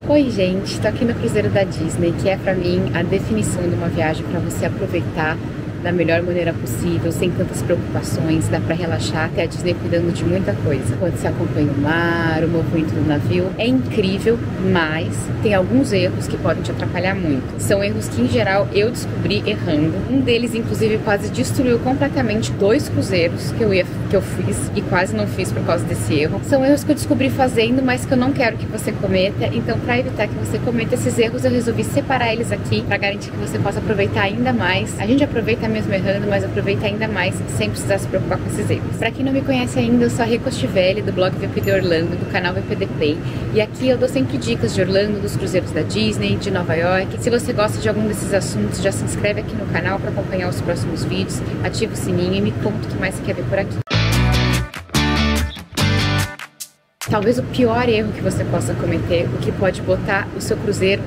Oi gente, tô aqui no cruzeiro da Disney, que é pra mim a definição de uma viagem pra você aproveitar da melhor maneira possível, sem tantas preocupações, dá pra relaxar, ter a Disney cuidando de muita coisa. Quando você acompanha o mar, o movimento do navio, é incrível, mas tem alguns erros que podem te atrapalhar muito. São erros que, em geral, eu descobri errando. Um deles, inclusive, quase destruiu completamente 2 cruzeiros que eu fiz e quase não fiz por causa desse erro. São erros que eu descobri fazendo, mas que eu não quero que você cometa, então pra evitar que você cometa esses erros, eu resolvi separar eles aqui pra garantir que você possa aproveitar ainda mais. A gente aproveita mesmo errando, mas aproveita ainda mais sem precisar se preocupar com esses erros. Pra quem não me conhece ainda, eu sou a Rê Costivelli, do blog VPD Orlando, do canal VPD Play, e aqui eu dou sempre dicas de Orlando, dos cruzeiros da Disney, de Nova York. Se você gosta de algum desses assuntos, já se inscreve aqui no canal para acompanhar os próximos vídeos, ativa o sininho e me conta o que mais você quer ver por aqui. Talvez o pior erro que você possa cometer, o que pode botar o seu cruzeiro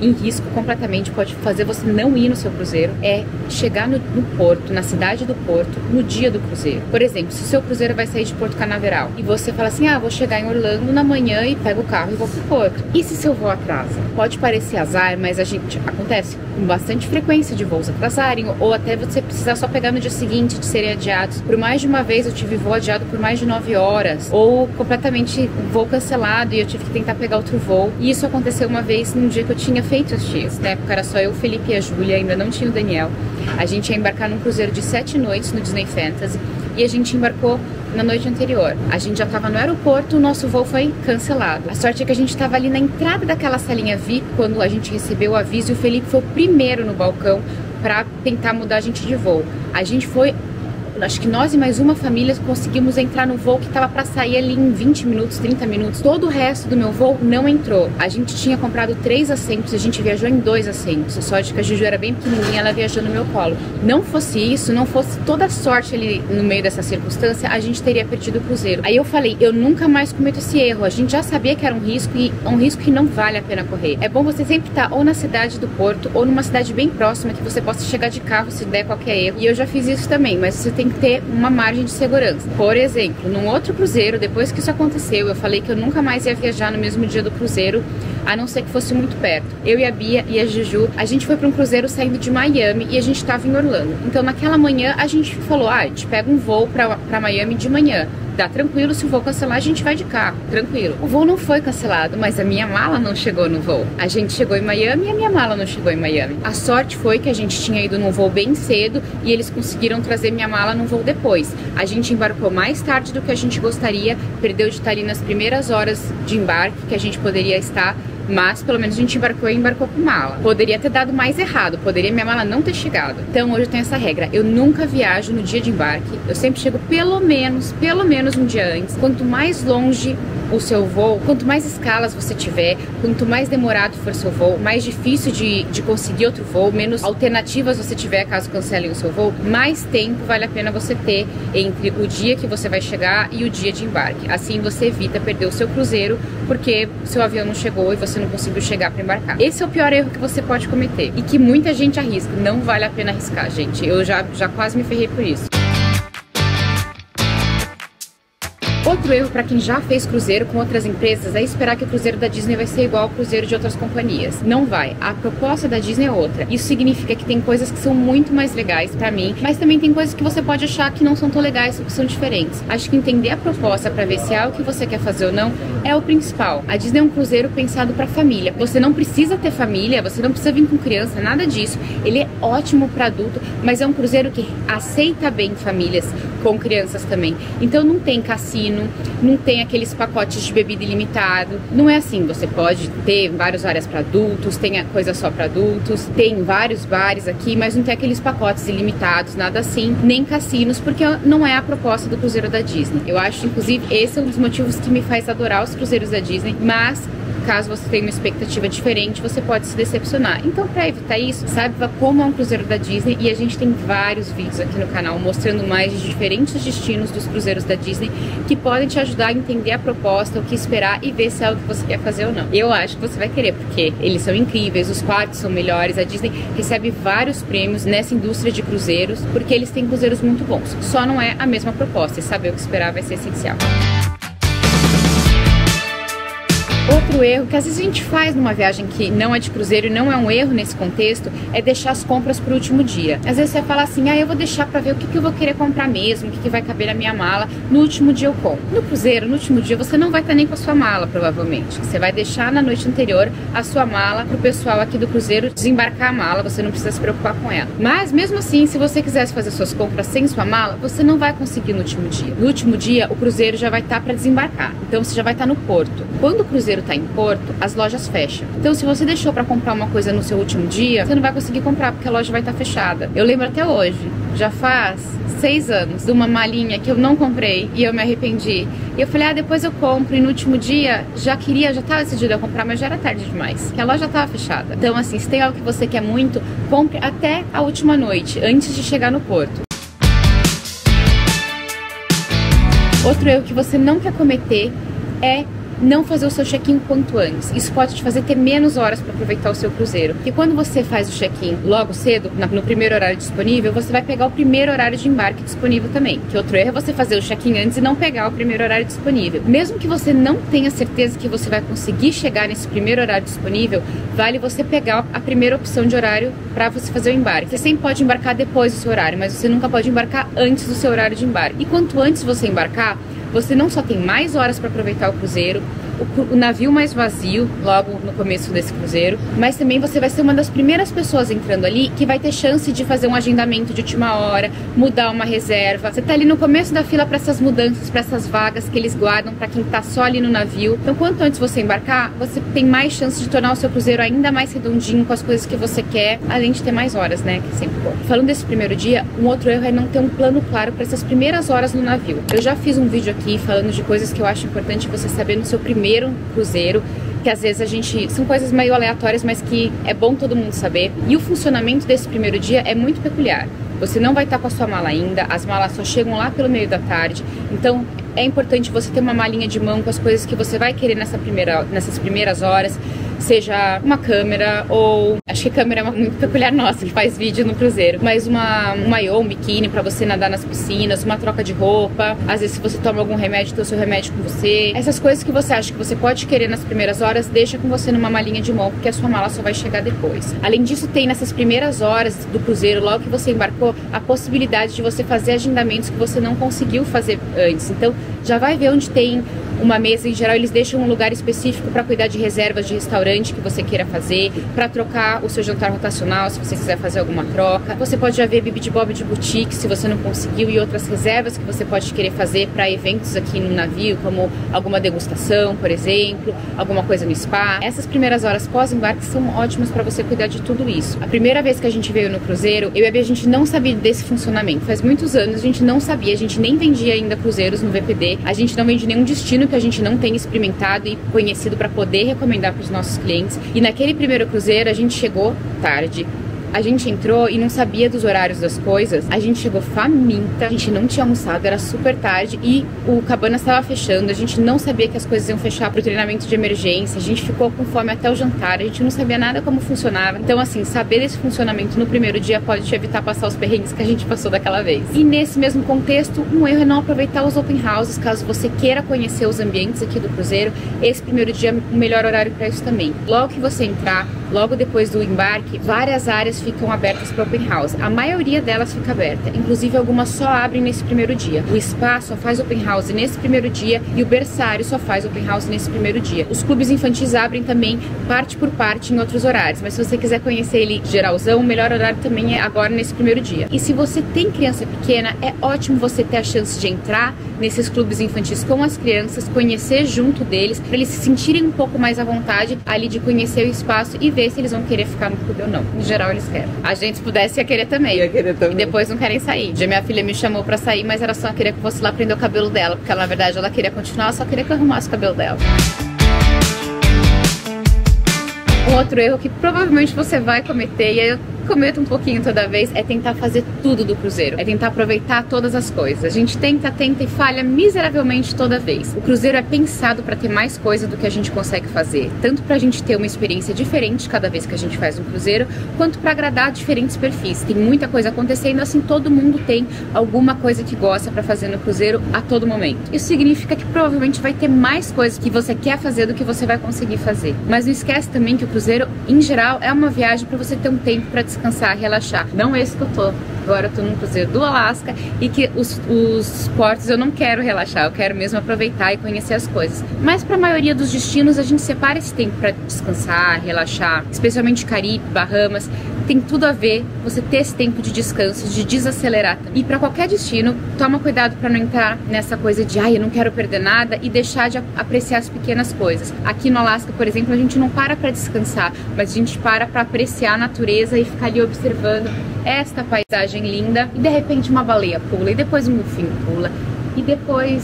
em risco completamente, pode fazer você não ir no seu cruzeiro, é chegar no porto, na cidade do porto, no dia do cruzeiro. Por exemplo, se o seu cruzeiro vai sair de Porto Canaveral e você fala assim, vou chegar em Orlando na manhã e pego o carro e vou pro porto. E se seu voo atrasa? Pode parecer azar, mas acontece com bastante frequência de voos atrasarem, ou até você precisar só pegar no dia seguinte, de serem adiados. Por mais de uma vez eu tive voo adiado por mais de 9 horas, ou completamente voo cancelado e eu tive que tentar pegar outro voo. E isso aconteceu uma vez num dia que eu tinha feito os dias. Na época era só eu, o Felipe e a Júlia, ainda não tinha o Daniel. A gente ia embarcar num cruzeiro de 7 noites no Disney Fantasy e a gente embarcou na noite anterior. A gente já estava no aeroporto, o nosso voo foi cancelado. A sorte é que a gente estava ali na entrada daquela salinha VIP quando a gente recebeu o aviso e o Felipe foi o primeiro no balcão para tentar mudar a gente de voo. A gente foi... Acho que nós e mais uma família conseguimos entrar no voo que estava para sair ali em 20 minutos, 30 minutos. Todo o resto do meu voo não entrou. A gente tinha comprado 3 assentos, a gente viajou em 2 assentos. Só de que a Juju era bem pequenininha, ela viajou no meu colo. Não fosse isso, não fosse toda a sorte ali no meio dessa circunstância, a gente teria perdido o cruzeiro. Aí eu falei, eu nunca mais cometo esse erro. A gente já sabia que era um risco e é um risco que não vale a pena correr. É bom você sempre estar ou na cidade do porto ou numa cidade bem próxima que você possa chegar de carro se der qualquer erro. E eu já fiz isso também, mas você tem que ter uma margem de segurança. Por exemplo, num outro cruzeiro, depois que isso aconteceu, eu falei que eu nunca mais ia viajar no mesmo dia do cruzeiro, a não ser que fosse muito perto. Eu e a Bia e a Juju, a gente foi para um cruzeiro saindo de Miami e a gente estava em Orlando. Então naquela manhã a gente falou, a gente pega um voo para Miami de manhã. Dá tranquilo, se o voo cancelar a gente vai de carro, tranquilo. O voo não foi cancelado, mas a minha mala não chegou no voo. A gente chegou em Miami e a minha mala não chegou em Miami. A sorte foi que a gente tinha ido num voo bem cedo e eles conseguiram trazer minha mala num voo depois. A gente embarcou mais tarde do que a gente gostaria, perdeu de estar ali nas primeiras horas de embarque que a gente poderia estar, mas pelo menos a gente embarcou com mala. Poderia ter dado mais errado, poderia minha mala não ter chegado. Então hoje eu tenho essa regra, eu nunca viajo no dia de embarque, eu sempre chego pelo menos um dia antes. Quanto mais longe o seu voo, quanto mais escalas você tiver, quanto mais demorado for seu voo, mais difícil de conseguir outro voo, menos alternativas você tiver caso cancelem o seu voo, mais tempo vale a pena você ter entre o dia que você vai chegar e o dia de embarque. Assim você evita perder o seu cruzeiro porque o seu avião não chegou e você não conseguiu chegar para embarcar. Esse é o pior erro que você pode cometer e que muita gente arrisca. Não vale a pena arriscar, gente. Eu já quase me ferrei por isso. Outro erro para quem já fez cruzeiro com outras empresas é esperar que o cruzeiro da Disney vai ser igual ao cruzeiro de outras companhias. Não vai. A proposta da Disney é outra. Isso significa que tem coisas que são muito mais legais para mim, mas também tem coisas que você pode achar que não são tão legais ou que são diferentes. Acho que entender a proposta para ver se é algo que você quer fazer ou não é o principal. A Disney é um cruzeiro pensado para família. Você não precisa ter família, você não precisa vir com criança, nada disso. Ele é ótimo para adulto, mas é um cruzeiro que aceita bem famílias com crianças também. Então não tem cassino, não tem aqueles pacotes de bebida ilimitado. Não é assim, você pode ter várias áreas para adultos, tem a coisa só para adultos, tem vários bares aqui, mas não tem aqueles pacotes ilimitados, nada assim, nem cassinos, porque não é a proposta do cruzeiro da Disney. Eu acho, inclusive, esse é um dos motivos que me faz adorar os cruzeiros da Disney, mas caso você tenha uma expectativa diferente, você pode se decepcionar. Então, para evitar isso, saiba como é um cruzeiro da Disney, e a gente tem vários vídeos aqui no canal mostrando mais de diferentes destinos dos cruzeiros da Disney que podem te ajudar a entender a proposta, o que esperar e ver se é algo que você quer fazer ou não. Eu acho que você vai querer, porque eles são incríveis, os quartos são melhores, a Disney recebe vários prêmios nessa indústria de cruzeiros, porque eles têm cruzeiros muito bons. Só não é a mesma proposta, e saber o que esperar vai ser essencial. Outro outro erro que às vezes a gente faz numa viagem que não é de cruzeiro e não é um erro nesse contexto, é deixar as compras pro último dia. Às vezes você vai falar assim, eu vou deixar pra ver o que eu vou querer comprar mesmo, o que vai caber na minha mala, no último dia eu compro. No cruzeiro, no último dia, você não vai estar nem com a sua mala, provavelmente. Você vai deixar na noite anterior a sua mala pro pessoal aqui do cruzeiro desembarcar a mala, você não precisa se preocupar com ela. Mas mesmo assim, se você quisesse fazer suas compras sem sua mala, você não vai conseguir no último dia. No último dia, o cruzeiro já vai estar para desembarcar. Então você já vai estar no porto. Quando o cruzeiro está em porto, as lojas fecham. Então se você deixou para comprar uma coisa no seu último dia, você não vai conseguir comprar porque a loja vai estar fechada. Eu lembro até hoje, já faz 6 anos, de uma malinha que eu não comprei e eu me arrependi. E eu falei, depois eu compro. E no último dia, já estava decidido a comprar, mas já era tarde demais, porque a loja estava fechada. Então assim, se tem algo que você quer muito, compre até a última noite, antes de chegar no porto. Outro erro que você não quer cometer é não fazer o seu check-in quanto antes. Isso pode te fazer ter menos horas para aproveitar o seu cruzeiro. Porque quando você faz o check-in logo cedo, no primeiro horário disponível, você vai pegar o primeiro horário de embarque disponível também. Que outro erro é você fazer o check-in antes e não pegar o primeiro horário disponível. Mesmo que você não tenha certeza que você vai conseguir chegar nesse primeiro horário disponível, vale você pegar a primeira opção de horário para você fazer o embarque. Você sempre pode embarcar depois do seu horário, mas você nunca pode embarcar antes do seu horário de embarque. E quanto antes você embarcar, você não só tem mais horas para aproveitar o cruzeiro, o navio mais vazio logo no começo desse cruzeiro, mas também você vai ser uma das primeiras pessoas entrando ali que vai ter chance de fazer um agendamento de última hora, mudar uma reserva. Você tá ali no começo da fila para essas mudanças, para essas vagas que eles guardam para quem tá só ali no navio. Então quanto antes você embarcar, você tem mais chance de tornar o seu cruzeiro ainda mais redondinho com as coisas que você quer, além de ter mais horas, né, que é sempre bom. Falando desse primeiro dia, um outro erro é não ter um plano claro para essas primeiras horas no navio. Eu já fiz um vídeo aqui falando de coisas que eu acho importante você saber no seu primeiro cruzeiro, que às vezes são coisas meio aleatórias, mas que é bom todo mundo saber. E o funcionamento desse primeiro dia é muito peculiar. Você não vai estar com a sua mala ainda, as malas só chegam lá pelo meio da tarde, então é importante você ter uma malinha de mão com as coisas que você vai querer nessas primeiras horas, seja uma câmera ou... Acho que câmera é uma muito peculiar nossa, que faz vídeo no cruzeiro. Mas um maiô, um biquíni pra você nadar nas piscinas, uma troca de roupa. Às vezes se você toma algum remédio, tem o seu remédio com você. Essas coisas que você acha que você pode querer nas primeiras horas, deixa com você numa malinha de mão, porque a sua mala só vai chegar depois. Além disso, tem nessas primeiras horas do cruzeiro, logo que você embarcou, a possibilidade de você fazer agendamentos que você não conseguiu fazer antes. Então, já vai ver onde tem uma mesa. Em geral, eles deixam um lugar específico para cuidar de reservas de restaurante que você queira fazer, para trocar o seu jantar rotacional, se você quiser fazer alguma troca. Você pode já ver bibi-de-bob de boutique, se você não conseguiu, e outras reservas que você pode querer fazer para eventos aqui no navio, como alguma degustação, por exemplo, alguma coisa no spa. Essas primeiras horas pós-embarque são ótimas para você cuidar de tudo isso. A primeira vez que a gente veio no cruzeiro, eu e a Bia, a gente não sabia desse funcionamento. Faz muitos anos a gente não sabia, a gente nem vendia ainda cruzeiros no VPD, a gente não vende nenhum destino que a gente não tenha experimentado e conhecido para poder recomendar para os nossos clientes. E naquele primeiro cruzeiro a gente chegou tarde. A gente entrou e não sabia dos horários das coisas. A gente chegou faminta, a gente não tinha almoçado, era super tarde e o Cabanas estava fechando. A gente não sabia que as coisas iam fechar para o treinamento de emergência. A gente ficou com fome até o jantar, a gente não sabia nada como funcionava. Então assim, saber desse funcionamento no primeiro dia pode te evitar passar os perrengues que a gente passou daquela vez. E nesse mesmo contexto, um erro é não aproveitar os open houses, caso você queira conhecer os ambientes aqui do cruzeiro. Esse primeiro dia é o melhor horário para isso também. Logo que você entrar, logo depois do embarque, várias áreas ficam abertas para open house. A maioria delas fica aberta, inclusive algumas só abrem nesse primeiro dia. O spa só faz open house nesse primeiro dia e o berçário só faz open house nesse primeiro dia. Os clubes infantis abrem também parte por parte em outros horários, mas se você quiser conhecer ele geralzão, o melhor horário também é agora nesse primeiro dia. E se você tem criança pequena, é ótimo você ter a chance de entrar nesses clubes infantis com as crianças, conhecer junto deles, para eles se sentirem um pouco mais à vontade ali de conhecer o espaço e ver se eles vão querer ficar no clube ou não. Em geral, eles querem. A gente, se pudesse, ia querer também. Ia querer também. E depois não querem sair. Já minha filha me chamou pra sair, mas ela só queria que eu fosse lá prender o cabelo dela, porque ela, na verdade, ela queria continuar, só queria que eu arrumasse o cabelo dela. Um outro erro que provavelmente você vai cometer, e eu cometo um pouquinho toda vez é tentar fazer tudo do cruzeiro, é tentar aproveitar todas as coisas. A gente tenta e falha miseravelmente toda vez. O cruzeiro é pensado para ter mais coisa do que a gente consegue fazer, tanto pra gente ter uma experiência diferente cada vez que a gente faz um cruzeiro, quanto para agradar diferentes perfis. Tem muita coisa acontecendo, assim, todo mundo tem alguma coisa que gosta para fazer no cruzeiro a todo momento. Isso significa que provavelmente vai ter mais coisas que você quer fazer do que você vai conseguir fazer. Mas não esquece também que o cruzeiro, em geral, é uma viagem para você ter um tempo para descansar, relaxar. Não é esse que eu tô. Agora eu tô num cruzeiro do Alasca e que os portos eu não quero relaxar, eu quero mesmo aproveitar e conhecer as coisas. Mas para a maioria dos destinos a gente separa esse tempo para descansar, relaxar, especialmente Caribe, Bahamas. Tem tudo a ver você ter esse tempo de descanso, de desacelerar. E para qualquer destino, toma cuidado para não entrar nessa coisa de eu não quero perder nada e deixar de apreciar as pequenas coisas. Aqui no Alasca, por exemplo, a gente não para descansar, mas a gente para apreciar a natureza e ficar ali observando esta paisagem linda. E de repente uma baleia pula, e depois um golfinho pula, e depois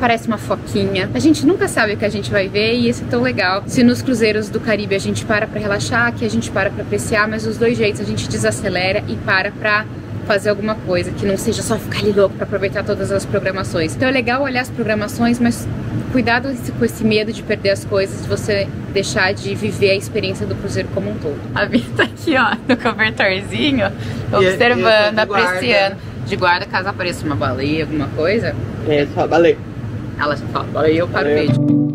parece uma foquinha. A gente nunca sabe o que a gente vai ver e isso é tão legal. Se nos cruzeiros do Caribe a gente para relaxar, aqui a gente para apreciar, mas os dois jeitos a gente desacelera e para fazer alguma coisa, que não seja só ficar ali louco para aproveitar todas as programações. Então é legal olhar as programações, mas cuidado com esse medo de perder as coisas, de você deixar de viver a experiência do cruzeiro como um todo. A Bia tá aqui, ó, no cobertorzinho, observando, apreciando. De guarda, caso apareça uma baleia, alguma coisa. É, só baleia. Ela só fala, baleia, eu paro o vídeo.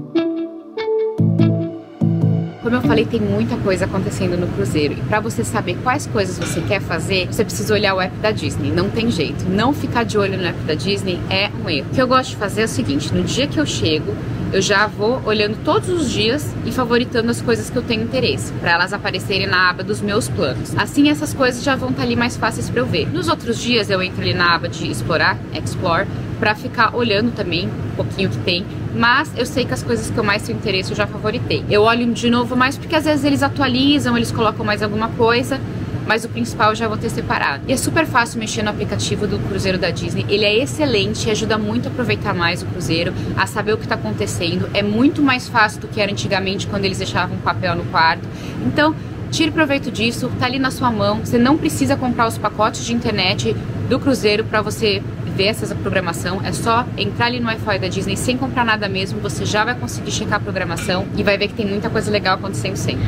Como eu falei, tem muita coisa acontecendo no cruzeiro. E pra você saber quais coisas você quer fazer, você precisa olhar o app da Disney. Não tem jeito. Não ficar de olho no app da Disney é um erro. O que eu gosto de fazer é o seguinte: no dia que eu chego, eu já vou olhando todos os dias e favoritando as coisas que eu tenho interesse, para elas aparecerem na aba dos meus planos. Assim, essas coisas já vão estar ali mais fáceis para eu ver. Nos outros dias, eu entro ali na aba de explorar, Explore, para ficar olhando também um pouquinho que tem, mas eu sei que as coisas que eu mais tenho interesse eu já favoritei. Eu olho de novo mais porque às vezes eles atualizam, eles colocam mais alguma coisa, mas o principal eu já vou ter separado. E é super fácil mexer no aplicativo do cruzeiro da Disney, ele é excelente e ajuda muito a aproveitar mais o cruzeiro, a saber o que está acontecendo. É muito mais fácil do que era antigamente, quando eles deixavam papel no quarto. Então, tire proveito disso, tá ali na sua mão. Você não precisa comprar os pacotes de internet do cruzeiro para você ver essa programação. É só entrar ali no Wi-Fi da Disney sem comprar nada mesmo, você já vai conseguir checar a programação e vai ver que tem muita coisa legal acontecendo sempre.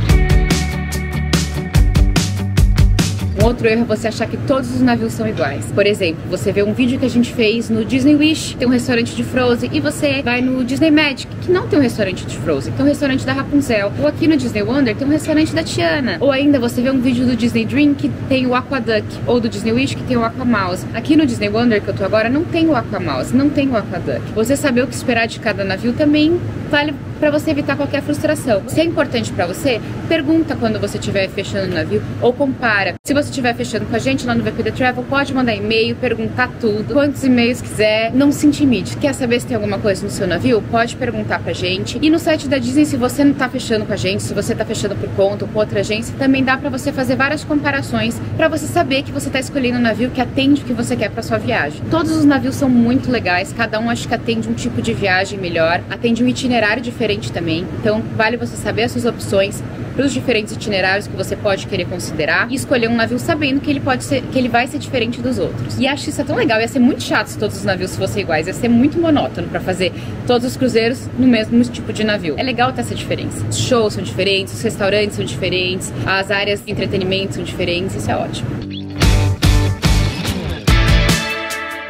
Um outro erro é você achar que todos os navios são iguais. Por exemplo, você vê um vídeo que a gente fez no Disney Wish, tem um restaurante de Frozen, e você vai no Disney Magic, que não tem um restaurante de Frozen, tem um restaurante da Rapunzel. Ou aqui no Disney Wonder tem um restaurante da Tiana. Ou ainda você vê um vídeo do Disney Dream que tem o Aquaduck, ou do Disney Wish que tem o Aquamouse. Aqui no Disney Wonder, que eu tô agora, não tem o Aquamouse, não tem o Aquaduck. Você saber o que esperar de cada navio também vale para você evitar qualquer frustração. Se é importante para você, pergunta quando você estiver fechando o navio ou compara. Se você estiver fechando com a gente lá no VP The Travel, pode mandar e-mail, perguntar tudo, quantos e-mails quiser, não se intimide. Quer saber se tem alguma coisa no seu navio? Pode perguntar pra gente. E no site da Disney, se você não tá fechando com a gente, se você tá fechando por conta ou com outra agência, também dá pra você fazer várias comparações pra você saber que você tá escolhendo um navio que atende o que você quer pra sua viagem. Todos os navios são muito legais, cada um acho que atende um tipo de viagem melhor, atende um itinerário diferente também, então vale você saber as suas opções para os diferentes itinerários que você pode querer considerar e escolher um navio sabendo que ele vai ser diferente dos outros. E acho isso é tão legal, ia ser muito chato se todos os navios fossem iguais, ia ser muito monótono para fazer todos os cruzeiros no mesmo tipo de navio. É legal ter essa diferença. Os shows são diferentes, os restaurantes são diferentes, as áreas de entretenimento são diferentes, isso é ótimo.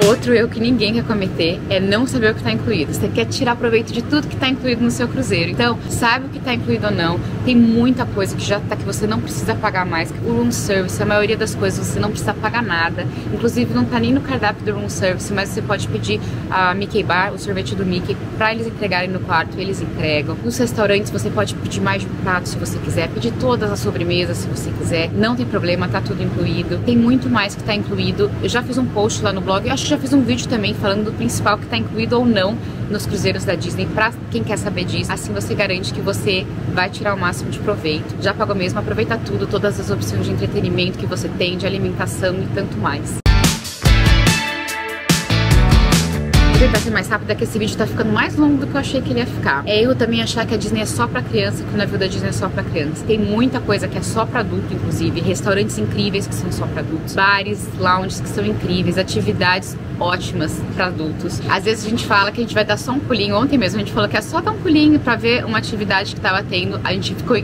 Outro erro que ninguém quer cometer é não saber o que está incluído. Você quer tirar proveito de tudo que está incluído no seu cruzeiro. Então, sabe o que está incluído ou não. Tem muita coisa que já tá, que você não precisa pagar mais. O room service, a maioria das coisas você não precisa pagar nada. Inclusive, não está nem no cardápio do room service, mas você pode pedir a Mickey Bar, o sorvete do Mickey, para eles entregarem no quarto, eles entregam. Nos restaurantes, você pode pedir mais de um prato se você quiser, pedir todas as sobremesas se você quiser. Não tem problema, tá tudo incluído. Tem muito mais que está incluído. Eu já fiz um post lá no blog, eu acho que já fiz um vídeo também falando do principal que está incluído ou não nos cruzeiros da Disney, pra quem quer saber disso. Assim você garante que você vai tirar o máximo de proveito. Já pagou mesmo, aproveita tudo, todas as opções de entretenimento que você tem, de alimentação e tanto mais. tentar ser mais rápida, que esse vídeo tá ficando mais longo do que eu achei que ele ia ficar. É erro também achar que a Disney é só pra criança, que o navio da Disney é só pra criança. Tem muita coisa que é só pra adulto, inclusive. Restaurantes incríveis que são só pra adultos. Bares, lounges que são incríveis. Atividades ótimas pra adultos. Às vezes a gente fala que a gente vai dar só um pulinho. Ontem mesmo a gente falou que é só dar um pulinho pra ver uma atividade que tava tendo. A gente ficou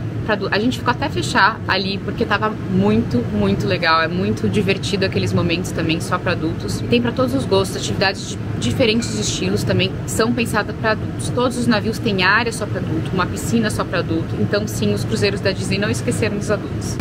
até fechar ali, porque tava muito legal. É muito divertido aqueles momentos também só pra adultos. Tem pra todos os gostos, atividades de diferentes estilos também são pensadas para adultos. Todos os navios têm área só para adulto, uma piscina só para adulto. Então sim, os cruzeiros da Disney não esqueceram dos adultos.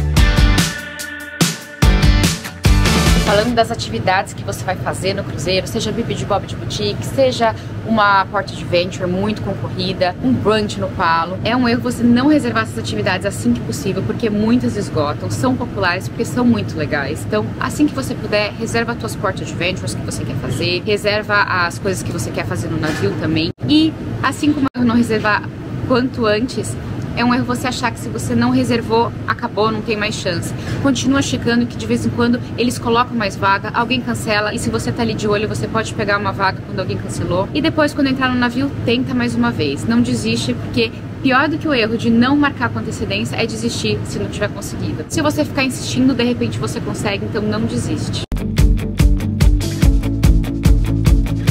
Falando das atividades que você vai fazer no cruzeiro, seja Bibi de Bob de Boutique, seja uma Port Adventure muito concorrida, um brunch no Palo, é um erro você não reservar essas atividades assim que possível, porque muitas esgotam, são populares, porque são muito legais. Então, assim que você puder, reserva as tuas Port Adventures que você quer fazer, reserva as coisas que você quer fazer no navio também. E, assim como eu não reservar quanto antes, é um erro você achar que se você não reservou, acabou, não tem mais chance. Continua checando que de vez em quando eles colocam mais vaga, alguém cancela, e se você tá ali de olho, você pode pegar uma vaga quando alguém cancelou. E depois, quando entrar no navio, tenta mais uma vez. Não desiste, porque pior do que o erro de não marcar com antecedência é desistir se não tiver conseguido. Se você ficar insistindo, de repente você consegue, então não desiste.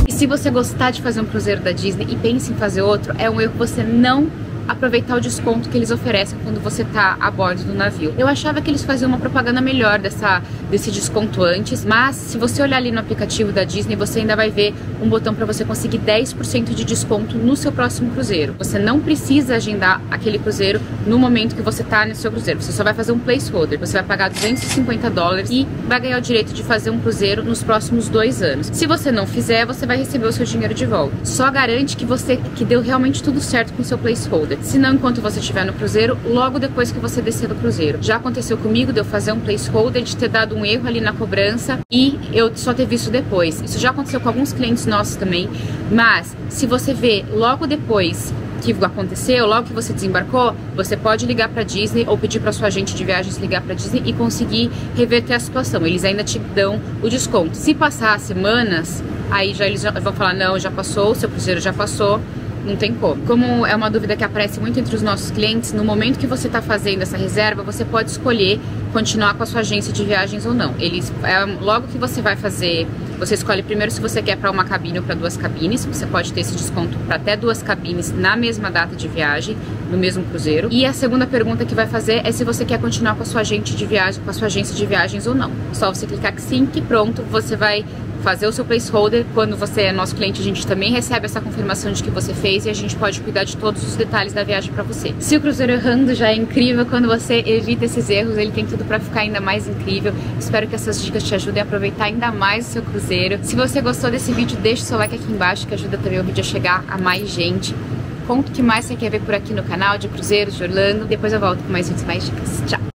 E se você gostar de fazer um cruzeiro da Disney e pensa em fazer outro, é um erro você não aproveitar o desconto que eles oferecem quando você tá a bordo do navio. Eu achava que eles faziam uma propaganda melhor desse desconto antes, mas se você olhar ali no aplicativo da Disney, você ainda vai ver um botão para você conseguir 10% de desconto no seu próximo cruzeiro. Você não precisa agendar aquele cruzeiro no momento que você tá no seu cruzeiro. Você só vai fazer um placeholder. Você vai pagar $250 e vai ganhar o direito de fazer um cruzeiro nos próximos 2 anos. Se você não fizer, você vai receber o seu dinheiro de volta. Só garante que deu realmente tudo certo com o seu placeholder. Se não, enquanto você estiver no cruzeiro, logo depois que você descer do cruzeiro. Já aconteceu comigo de eu fazer um placeholder, de ter dado um erro ali na cobrança e eu só ter visto depois. Isso já aconteceu com alguns clientes nossos também, mas se você vê logo depois que aconteceu, logo que você desembarcou, você pode ligar para Disney ou pedir para sua agente de viagens ligar para Disney e conseguir reverter a situação. Eles ainda te dão o desconto. Se passar semanas, aí eles vão falar, não, já passou, o seu cruzeiro já passou, não tem como. Como é uma dúvida que aparece muito entre os nossos clientes, no momento que você está fazendo essa reserva, você pode escolher continuar com a sua agência de viagens ou não. Logo que você vai fazer, você escolhe primeiro se você quer para uma cabine ou para 2 cabines. Você pode ter esse desconto para até 2 cabines na mesma data de viagem, no mesmo cruzeiro. E a segunda pergunta que vai fazer é se você quer continuar com a sua agente de viagem, com a sua agência de viagens ou não. Só você clicar que sim, que pronto, você vai fazer o seu placeholder. Quando você é nosso cliente, a gente também recebe essa confirmação de que você fez e a gente pode cuidar de todos os detalhes da viagem para você. Se o cruzeiro errando já é incrível, quando você evita esses erros, ele tem tudo para ficar ainda mais incrível. Espero que essas dicas te ajudem a aproveitar ainda mais o seu cruzeiro. Se você gostou desse vídeo, deixa o seu like aqui embaixo, que ajuda também o vídeo a chegar a mais gente. Conta o que mais você quer ver por aqui no canal de cruzeiros de Orlando. Depois eu volto com mais vídeos, mais dicas. Tchau!